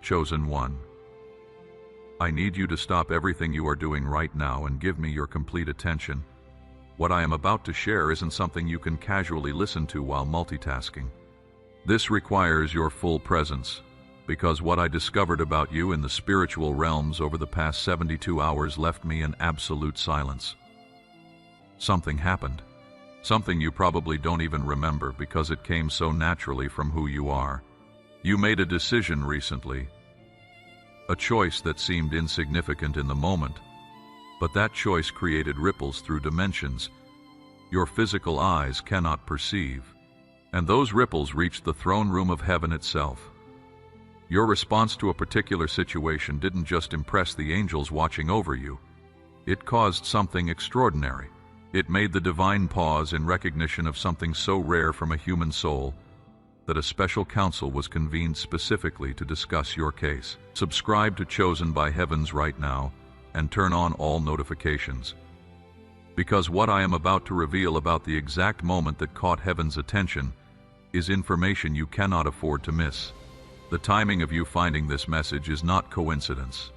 Chosen one. I need you to stop everything you are doing right now and give me your complete attention. What I am about to share isn't something you can casually listen to while multitasking. This requires your full presence, because what I discovered about you in the spiritual realms over the past 72 hours left me in absolute silence. Something happened. Something you probably don't even remember because it came so naturally from who you are. You made a decision recently, a choice that seemed insignificant in the moment, but that choice created ripples through dimensions your physical eyes cannot perceive, and those ripples reached the throne room of heaven itself. Your response to a particular situation didn't just impress the angels watching over you. It caused something extraordinary. It made the divine pause in recognition of something so rare from a human soul that a special council was convened specifically to discuss your case. Subscribe to Chosen by Heavens right now and turn on all notifications, because what I am about to reveal about the exact moment that caught heaven's attention is information you cannot afford to miss. The timing of you finding this message is not coincidence.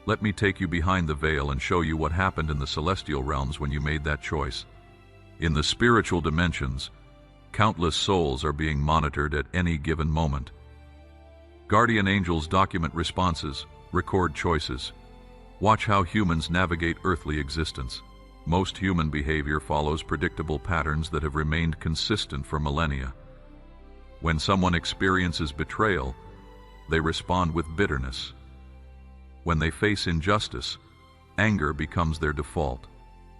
Let me take you behind the veil and show you what happened in the celestial realms when you made that choice. In the spiritual dimensions, countless souls are being monitored at any given moment. Guardian angels document responses, record choices. Watch how humans navigate earthly existence. Most human behavior follows predictable patterns that have remained consistent for millennia. When someone experiences betrayal, they respond with bitterness. When they face injustice, anger becomes their default.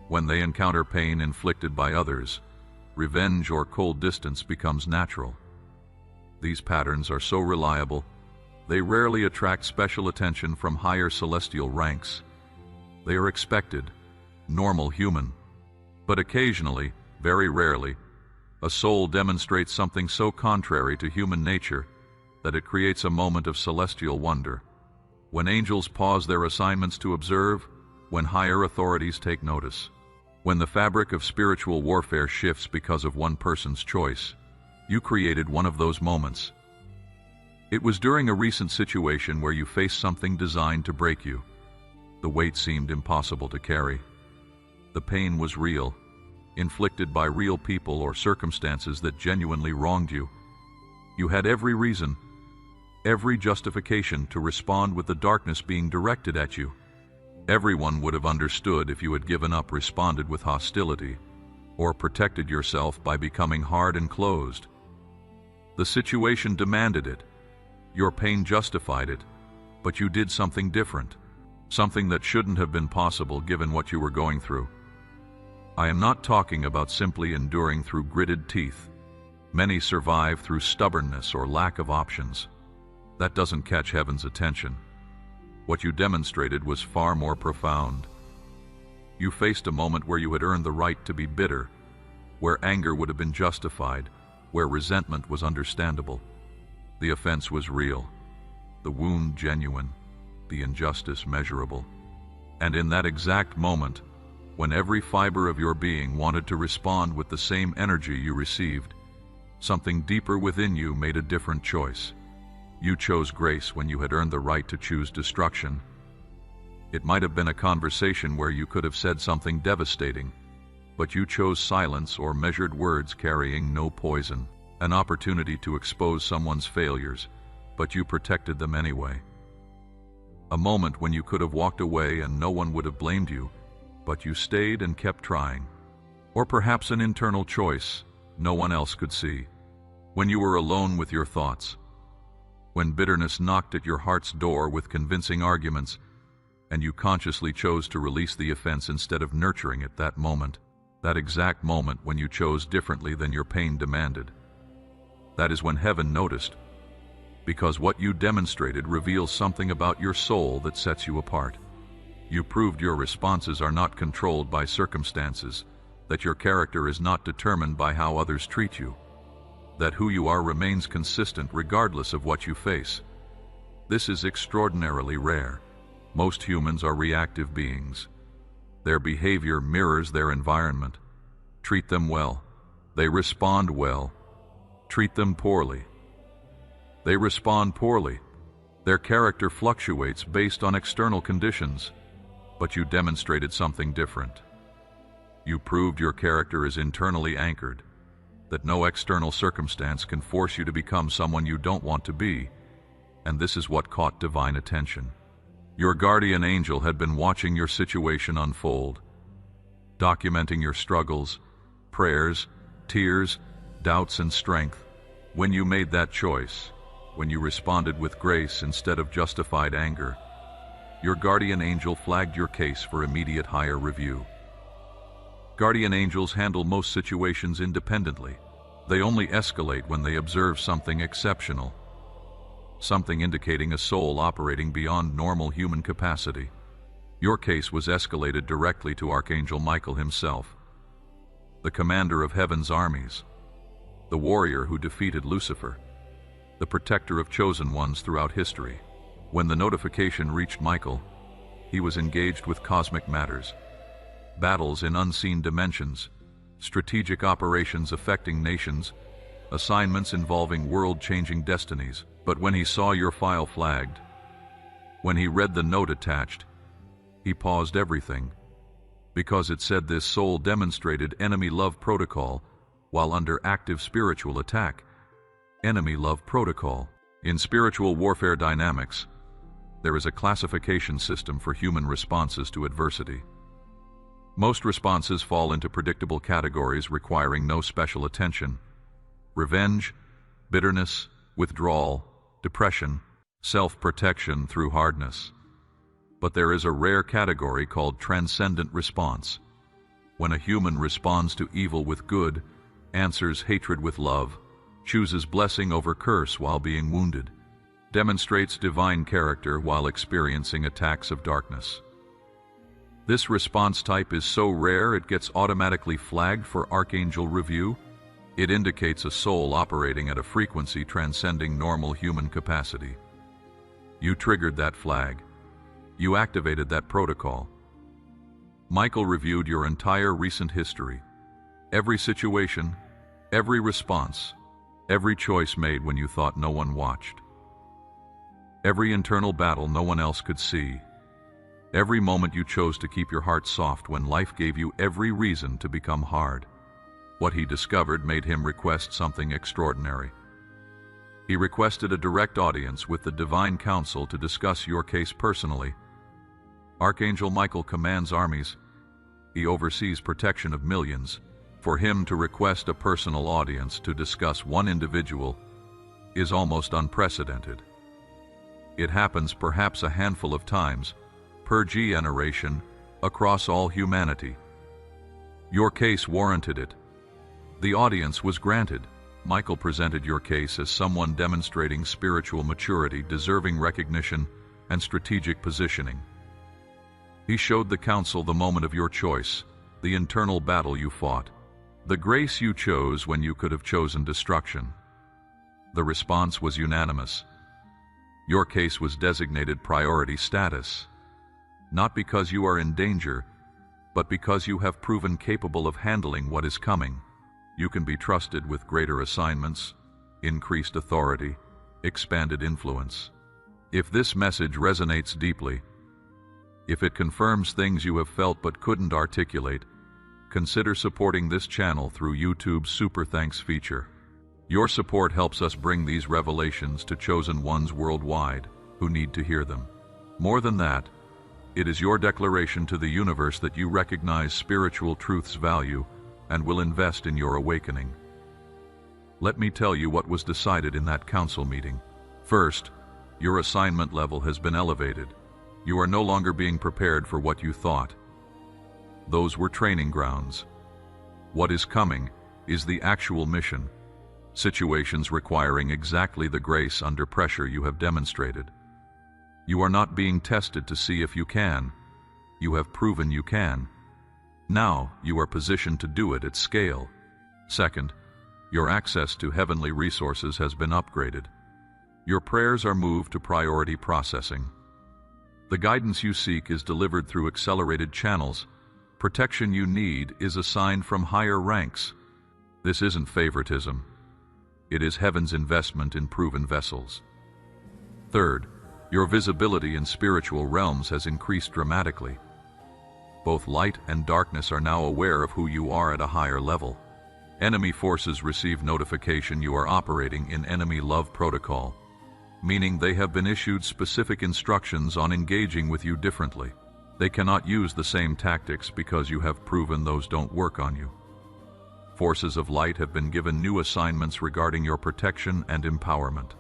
When they encounter pain inflicted by others, revenge or cold distance becomes natural. These patterns are so reliable, they rarely attract special attention from higher celestial ranks. They are expected, normal human. But occasionally, very rarely, a soul demonstrates something so contrary to human nature that it creates a moment of celestial wonder. When angels pause their assignments to observe, when higher authorities take notice, when the fabric of spiritual warfare shifts because of one person's choice, you created one of those moments. It was during a recent situation where you faced something designed to break you. The weight seemed impossible to carry. The pain was real, inflicted by real people or circumstances that genuinely wronged you. You had every reason, every justification to respond with the darkness being directed at you. Everyone would have understood if you had given up, responded with hostility, or protected yourself by becoming hard and closed. The situation demanded it. Your pain justified it, but you did something different, something that shouldn't have been possible given what you were going through. I am not talking about simply enduring through gritted teeth. Many survive through stubbornness or lack of options. That doesn't catch heaven's attention. What you demonstrated was far more profound. You faced a moment where you had earned the right to be bitter, where anger would have been justified, where resentment was understandable. The offense was real, the wound genuine, the injustice measurable. And in that exact moment, when every fiber of your being wanted to respond with the same energy you received, something deeper within you made a different choice. You chose grace when you had earned the right to choose destruction. It might have been a conversation where you could have said something devastating, but you chose silence or measured words carrying no poison. An opportunity to expose someone's failures, but you protected them anyway. A moment when you could have walked away and no one would have blamed you, but you stayed and kept trying. Or perhaps an internal choice no one else could see. When you were alone with your thoughts, when bitterness knocked at your heart's door with convincing arguments, and you consciously chose to release the offense instead of nurturing it. That moment, that exact moment when you chose differently than your pain demanded. That is when heaven noticed, because what you demonstrated reveals something about your soul that sets you apart. You proved your responses are not controlled by circumstances, that your character is not determined by how others treat you, that who you are remains consistent regardless of what you face. This is extraordinarily rare. Most humans are reactive beings. Their behavior mirrors their environment. Treat them well. They respond well. Treat them poorly. They respond poorly. Their character fluctuates based on external conditions, but you demonstrated something different. You proved your character is internally anchored, that no external circumstance can force you to become someone you don't want to be, and this is what caught divine attention. Your guardian angel had been watching your situation unfold, documenting your struggles, prayers, tears, doubts, and strength. When you made that choice, when you responded with grace instead of justified anger, your guardian angel flagged your case for immediate higher review. Guardian angels handle most situations independently. They only escalate when they observe something exceptional, something indicating a soul operating beyond normal human capacity. Your case was escalated directly to Archangel Michael himself, the commander of heaven's armies, the warrior who defeated Lucifer, the protector of chosen ones throughout history. When the notification reached Michael, he was engaged with cosmic matters, battles in unseen dimensions, strategic operations affecting nations, assignments involving world-changing destinies. But when he saw your file flagged, when he read the note attached, he paused everything, because it said this soul demonstrated enemy love protocol while under active spiritual attack. Enemy love protocol. In spiritual warfare dynamics, there is a classification system for human responses to adversity. Most responses fall into predictable categories requiring no special attention: revenge, bitterness, withdrawal, depression, self-protection through hardness. But there is a rare category called transcendent response, when a human responds to evil with good, answers hatred with love, chooses blessing over curse while being wounded, demonstrates divine character while experiencing attacks of darkness. This response type is so rare it gets automatically flagged for Archangel review. It indicates a soul operating at a frequency transcending normal human capacity. You triggered that flag. You activated that protocol. Michael reviewed your entire recent history, every situation, every response, every choice made when you thought no one watched, every internal battle no one else could see, every moment you chose to keep your heart soft when life gave you every reason to become hard. What he discovered made him request something extraordinary. He requested a direct audience with the divine council to discuss your case personally. Archangel Michael commands armies. He oversees protection of millions. For him to request a personal audience to discuss one individual is almost unprecedented. It happens perhaps a handful of times per generation across all humanity. Your case warranted it. The audience was granted. Michael presented your case as someone demonstrating spiritual maturity, deserving recognition, and strategic positioning. He showed the council the moment of your choice, the internal battle you fought, the grace you chose when you could have chosen destruction. The response was unanimous. Your case was designated priority status, not because you are in danger, but because you have proven capable of handling what is coming. You can be trusted with greater assignments, increased authority, expanded influence. If this message resonates deeply, if it confirms things you have felt but couldn't articulate, consider supporting this channel through YouTube's Super Thanks feature. Your support helps us bring these revelations to chosen ones worldwide who need to hear them. More than that, it is your declaration to the universe that you recognize spiritual truth's value and will invest in your awakening. Let me tell you what was decided in that council meeting. First, your assignment level has been elevated. You are no longer being prepared for what you thought. Those were training grounds. What is coming is the actual mission, situations requiring exactly the grace under pressure you have demonstrated. You are not being tested to see if you can. You have proven you can. Now you are positioned to do it at scale. Second, your access to heavenly resources has been upgraded. Your prayers are moved to priority processing. The guidance you seek is delivered through accelerated channels. Protection you need is assigned from higher ranks. This isn't favoritism. It is heaven's investment in proven vessels. Third, Your visibility in spiritual realms has increased dramatically. Both light and darkness are now aware of who you are at a higher level. Enemy forces receive notification you are operating in enemy love protocol, meaning they have been issued specific instructions on engaging with you differently. They cannot use the same tactics because you have proven those don't work on you. Forces of light have been given new assignments regarding your protection and empowerment.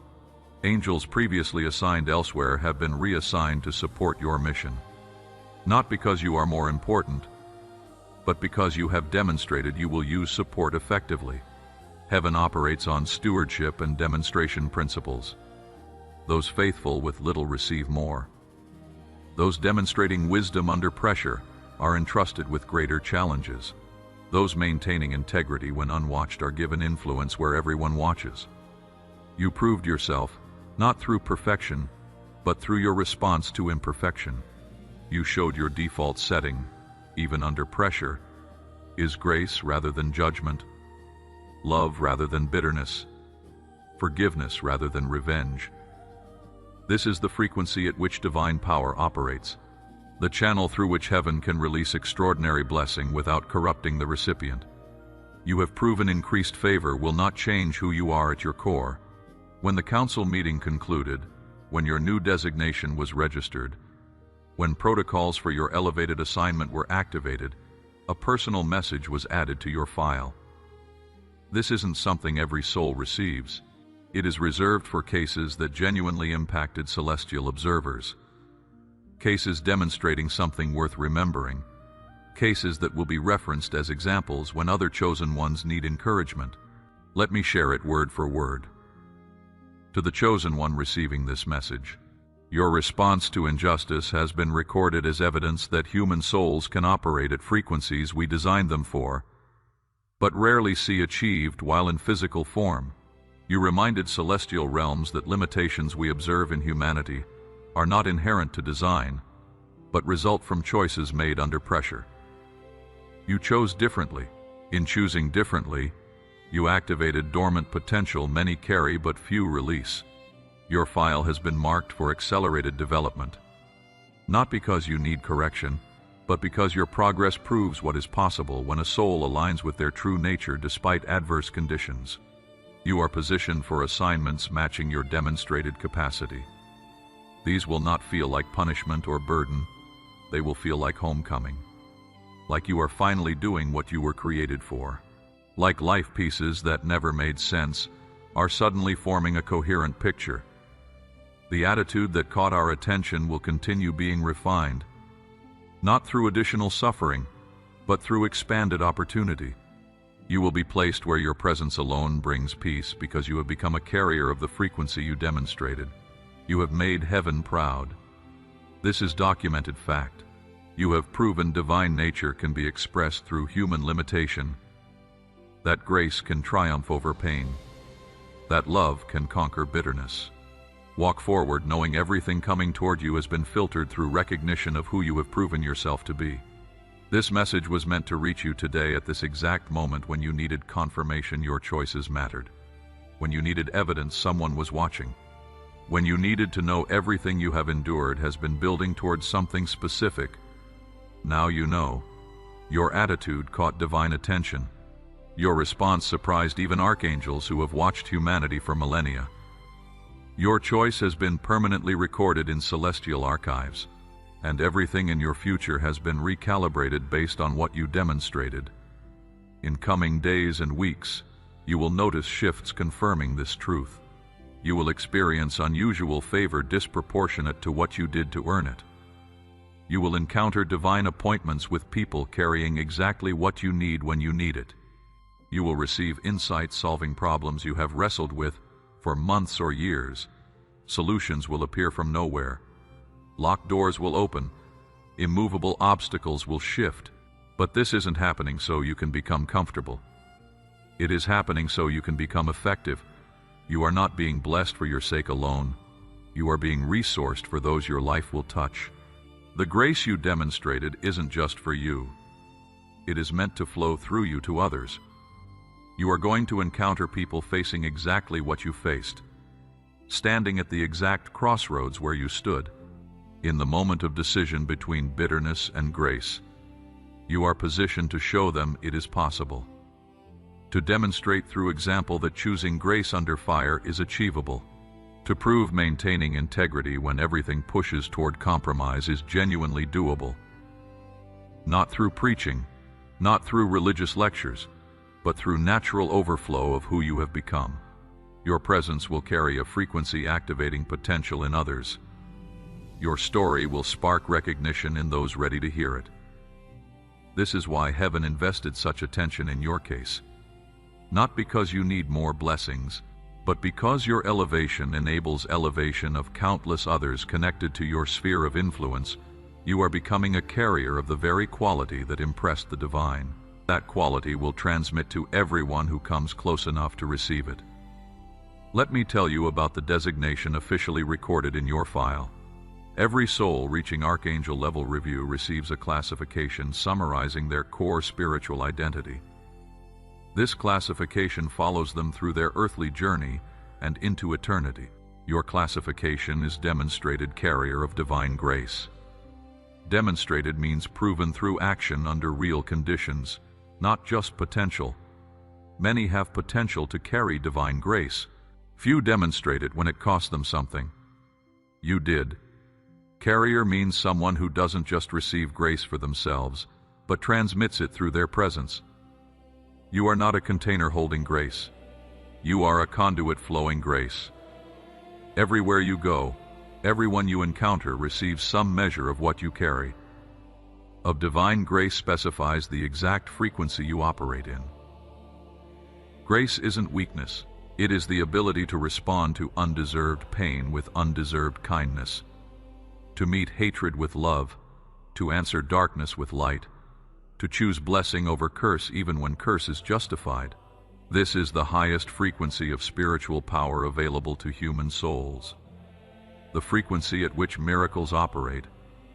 Angels previously assigned elsewhere have been reassigned to support your mission. Not because you are more important, but because you have demonstrated you will use support effectively. Heaven operates on stewardship and demonstration principles. Those faithful with little receive more. Those demonstrating wisdom under pressure are entrusted with greater challenges. Those maintaining integrity when unwatched are given influence where everyone watches. You proved yourself, not through perfection, but through your response to imperfection. You showed your default setting, even under pressure, is grace rather than judgment, love rather than bitterness, forgiveness rather than revenge. This is the frequency at which divine power operates, the channel through which heaven can release extraordinary blessing without corrupting the recipient. You have proven increased favor will not change who you are at your core. When the council meeting concluded, when your new designation was registered, when protocols for your elevated assignment were activated, a personal message was added to your file. This isn't something every soul receives. It is reserved for cases that genuinely impacted celestial observers. Cases demonstrating something worth remembering. Cases that will be referenced as examples when other chosen ones need encouragement. Let me share it word for word. To the chosen one receiving this message, your response to injustice has been recorded as evidence that human souls can operate at frequencies we designed them for, but rarely see achieved while in physical form. You reminded celestial realms that limitations we observe in humanity are not inherent to design, but result from choices made under pressure. You chose differently. In choosing differently, you activated dormant potential many carry but few release. Your file has been marked for accelerated development. Not because you need correction, but because your progress proves what is possible when a soul aligns with their true nature despite adverse conditions. You are positioned for assignments matching your demonstrated capacity. These will not feel like punishment or burden. They will feel like homecoming. Like you are finally doing what you were created for. Like life pieces that never made sense are suddenly forming a coherent picture. The attitude that caught our attention will continue being refined, not through additional suffering, but through expanded opportunity. You will be placed where your presence alone brings peace because you have become a carrier of the frequency you demonstrated. You have made heaven proud. This is documented fact. You have proven divine nature can be expressed through human limitation, that grace can triumph over pain, that love can conquer bitterness. Walk forward knowing everything coming toward you has been filtered through recognition of who you have proven yourself to be. This message was meant to reach you today at this exact moment when you needed confirmation your choices mattered, when you needed evidence someone was watching, when you needed to know everything you have endured has been building towards something specific. Now you know. Your attitude caught divine attention. Your response surprised even archangels who have watched humanity for millennia. Your choice has been permanently recorded in celestial archives, and everything in your future has been recalibrated based on what you demonstrated. In coming days and weeks, you will notice shifts confirming this truth. You will experience unusual favor disproportionate to what you did to earn it. You will encounter divine appointments with people carrying exactly what you need when you need it. You will receive insight solving problems you have wrestled with for months or years. Solutions will appear from nowhere. Locked doors will open. Immovable obstacles will shift. But this isn't happening so you can become comfortable. It is happening so you can become effective. You are not being blessed for your sake alone. You are being resourced for those your life will touch. The grace you demonstrated isn't just for you. It is meant to flow through you to others. You are going to encounter people facing exactly what you faced. standing at the exact crossroads where you stood, in the moment of decision between bitterness and grace. You are positioned to show them it is possible, to demonstrate through example that choosing grace under fire is achievable, to prove maintaining integrity when everything pushes toward compromise is genuinely doable. Not through preaching, not through religious lectures, but through natural overflow of who you have become. Your presence will carry a frequency-activating potential in others. Your story will spark recognition in those ready to hear it. This is why heaven invested such attention in your case. Not because you need more blessings, but because your elevation enables elevation of countless others connected to your sphere of influence. You are becoming a carrier of the very quality that impressed the divine. That quality will transmit to everyone who comes close enough to receive it. Let me tell you about the designation officially recorded in your file. Every soul reaching Archangel level review receives a classification summarizing their core spiritual identity. This classification follows them through their earthly journey and into eternity. Your classification is demonstrated carrier of divine grace. Demonstrated means proven through action under real conditions, not just potential. Many have potential to carry divine grace. Few demonstrate it when it costs them something. You did. Carrier means someone who doesn't just receive grace for themselves, but transmits it through their presence. You are not a container holding grace. You are a conduit flowing grace. Everywhere you go, everyone you encounter receives some measure of what you carry. Of divine grace specifies the exact frequency you operate in. Grace isn't weakness. It is the ability to respond to undeserved pain with undeserved kindness, to meet hatred with love, to answer darkness with light, to choose blessing over curse even when curse is justified. This is the highest frequency of spiritual power available to human souls. The frequency at which miracles operate,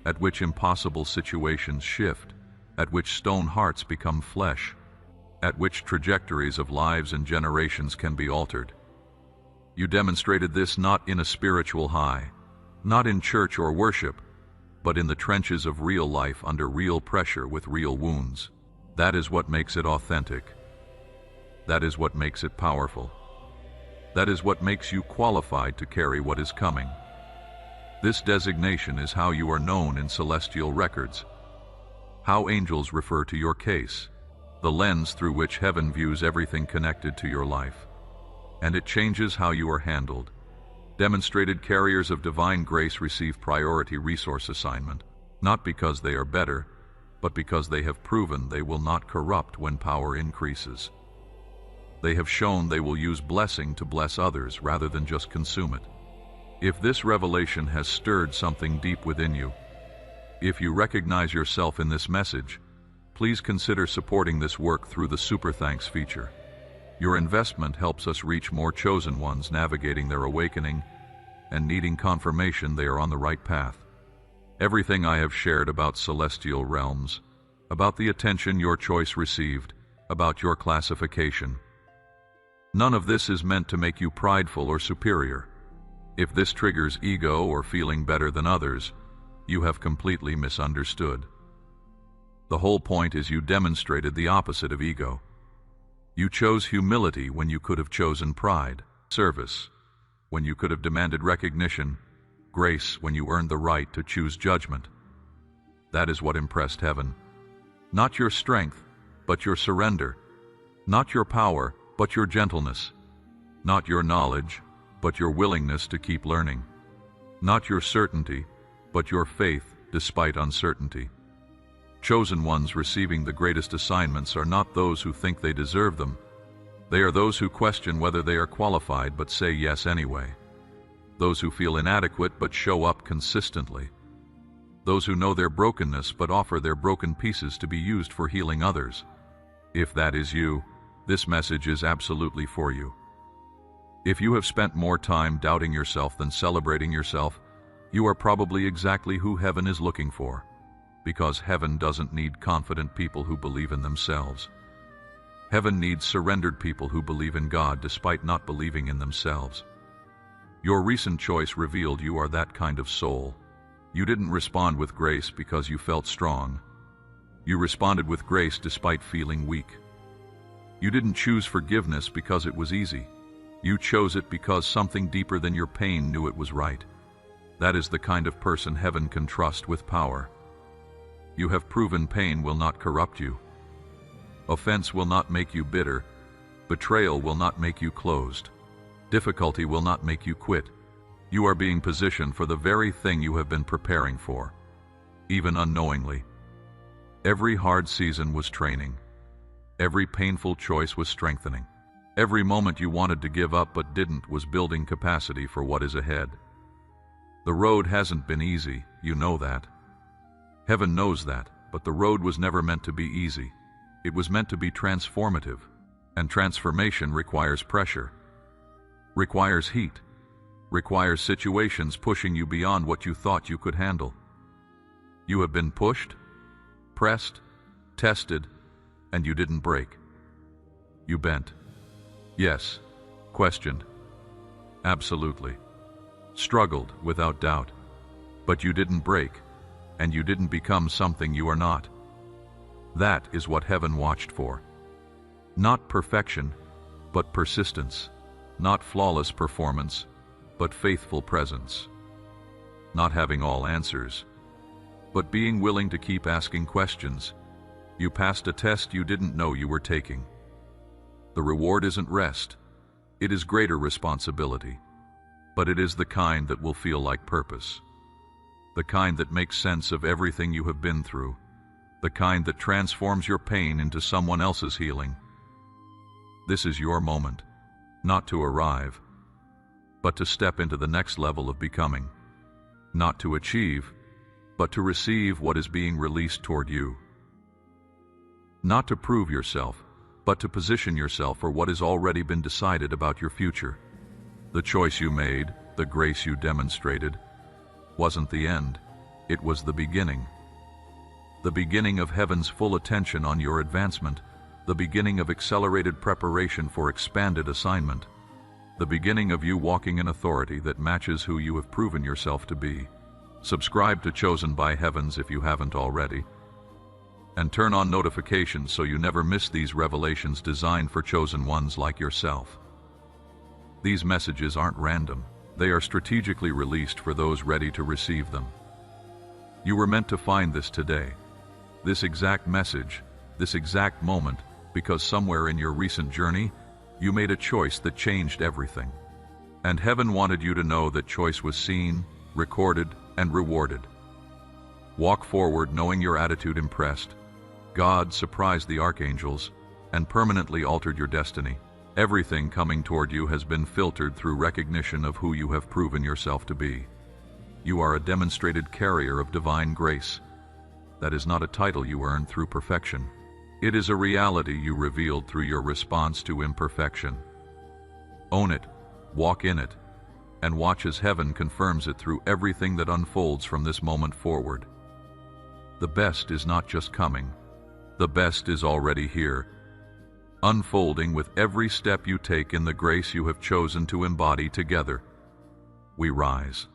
at which impossible situations shift, at which stone hearts become flesh, at which trajectories of lives and generations can be altered. You demonstrated this not in a spiritual high, not in church or worship, but in the trenches of real life under real pressure with real wounds. That is what makes it authentic. That is what makes it powerful. That is what makes you qualified to carry what is coming. This designation is how you are known in celestial records, how angels refer to your case, the lens through which heaven views everything connected to your life. And it changes how you are handled. Demonstrated carriers of divine grace receive priority resource assignment, not because they are better, but because they have proven they will not corrupt when power increases. They have shown they will use blessing to bless others rather than just consume it. If this revelation has stirred something deep within you, if you recognize yourself in this message, please consider supporting this work through the Super Thanks feature. Your investment helps us reach more chosen ones navigating their awakening and needing confirmation they are on the right path. Everything I have shared about celestial realms, about the attention your choice received, about your classification, none of this is meant to make you prideful or superior. If this triggers ego or feeling better than others, you have completely misunderstood. The whole point is you demonstrated the opposite of ego. You chose humility when you could have chosen pride, service when you could have demanded recognition, grace when you earned the right to choose judgment. That is what impressed heaven. Not your strength, but your surrender. Not your power, but your gentleness. Not your knowledge, but your willingness to keep learning. Not your certainty, but your faith despite uncertainty. Chosen ones receiving the greatest assignments are not those who think they deserve them. They are those who question whether they are qualified but say yes anyway. Those who feel inadequate but show up consistently. Those who know their brokenness but offer their broken pieces to be used for healing others. If that is you, this message is absolutely for you. If you have spent more time doubting yourself than celebrating yourself, you are probably exactly who heaven is looking for. Because heaven doesn't need confident people who believe in themselves. Heaven needs surrendered people who believe in God despite not believing in themselves. Your recent choice revealed you are that kind of soul. You didn't respond with grace because you felt strong. You responded with grace despite feeling weak. You didn't choose forgiveness because it was easy. You chose it because something deeper than your pain knew it was right. That is the kind of person heaven can trust with power. You have proven pain will not corrupt you. Offense will not make you bitter. Betrayal will not make you closed. Difficulty will not make you quit. You are being positioned for the very thing you have been preparing for, even unknowingly. Every hard season was training. Every painful choice was strengthening. Every moment you wanted to give up but didn't was building capacity for what is ahead. The road hasn't been easy, you know that. Heaven knows that, but the road was never meant to be easy. It was meant to be transformative, and transformation requires pressure, requires heat, requires situations pushing you beyond what you thought you could handle. You have been pushed, pressed, tested, and you didn't break. You bent. Yes. Questioned. Absolutely. Struggled, without doubt. But you didn't break, and you didn't become something you are not. That is what heaven watched for. Not perfection, but persistence. Not flawless performance, but faithful presence. Not having all answers, but being willing to keep asking questions. You passed a test you didn't know you were taking. The reward isn't rest. It is greater responsibility. But it is the kind that will feel like purpose. The kind that makes sense of everything you have been through. The kind that transforms your pain into someone else's healing. This is your moment, not to arrive, but to step into the next level of becoming. Not to achieve, but to receive what is being released toward you. Not to prove yourself, but to position yourself for what has already been decided about your future. The choice you made, the grace you demonstrated, wasn't the end, it was the beginning. The beginning of heaven's full attention on your advancement, the beginning of accelerated preparation for expanded assignment, the beginning of you walking in authority that matches who you have proven yourself to be. Subscribe to Chosen by Heavens if you haven't already, and turn on notifications so you never miss these revelations designed for chosen ones like yourself. These messages aren't random. They are strategically released for those ready to receive them. You were meant to find this today, this exact message, this exact moment, because somewhere in your recent journey, you made a choice that changed everything. And heaven wanted you to know that choice was seen, recorded, and rewarded. Walk forward knowing your attitude impressed. God surprised the archangels and permanently altered your destiny. Everything coming toward you has been filtered through recognition of who you have proven yourself to be. You are a demonstrated carrier of divine grace. That is not a title you earned through perfection. It is a reality you revealed through your response to imperfection. Own it, walk in it, and watch as heaven confirms it through everything that unfolds from this moment forward. The best is not just coming. The best is already here, unfolding with every step you take in the grace you have chosen to embody together. We rise.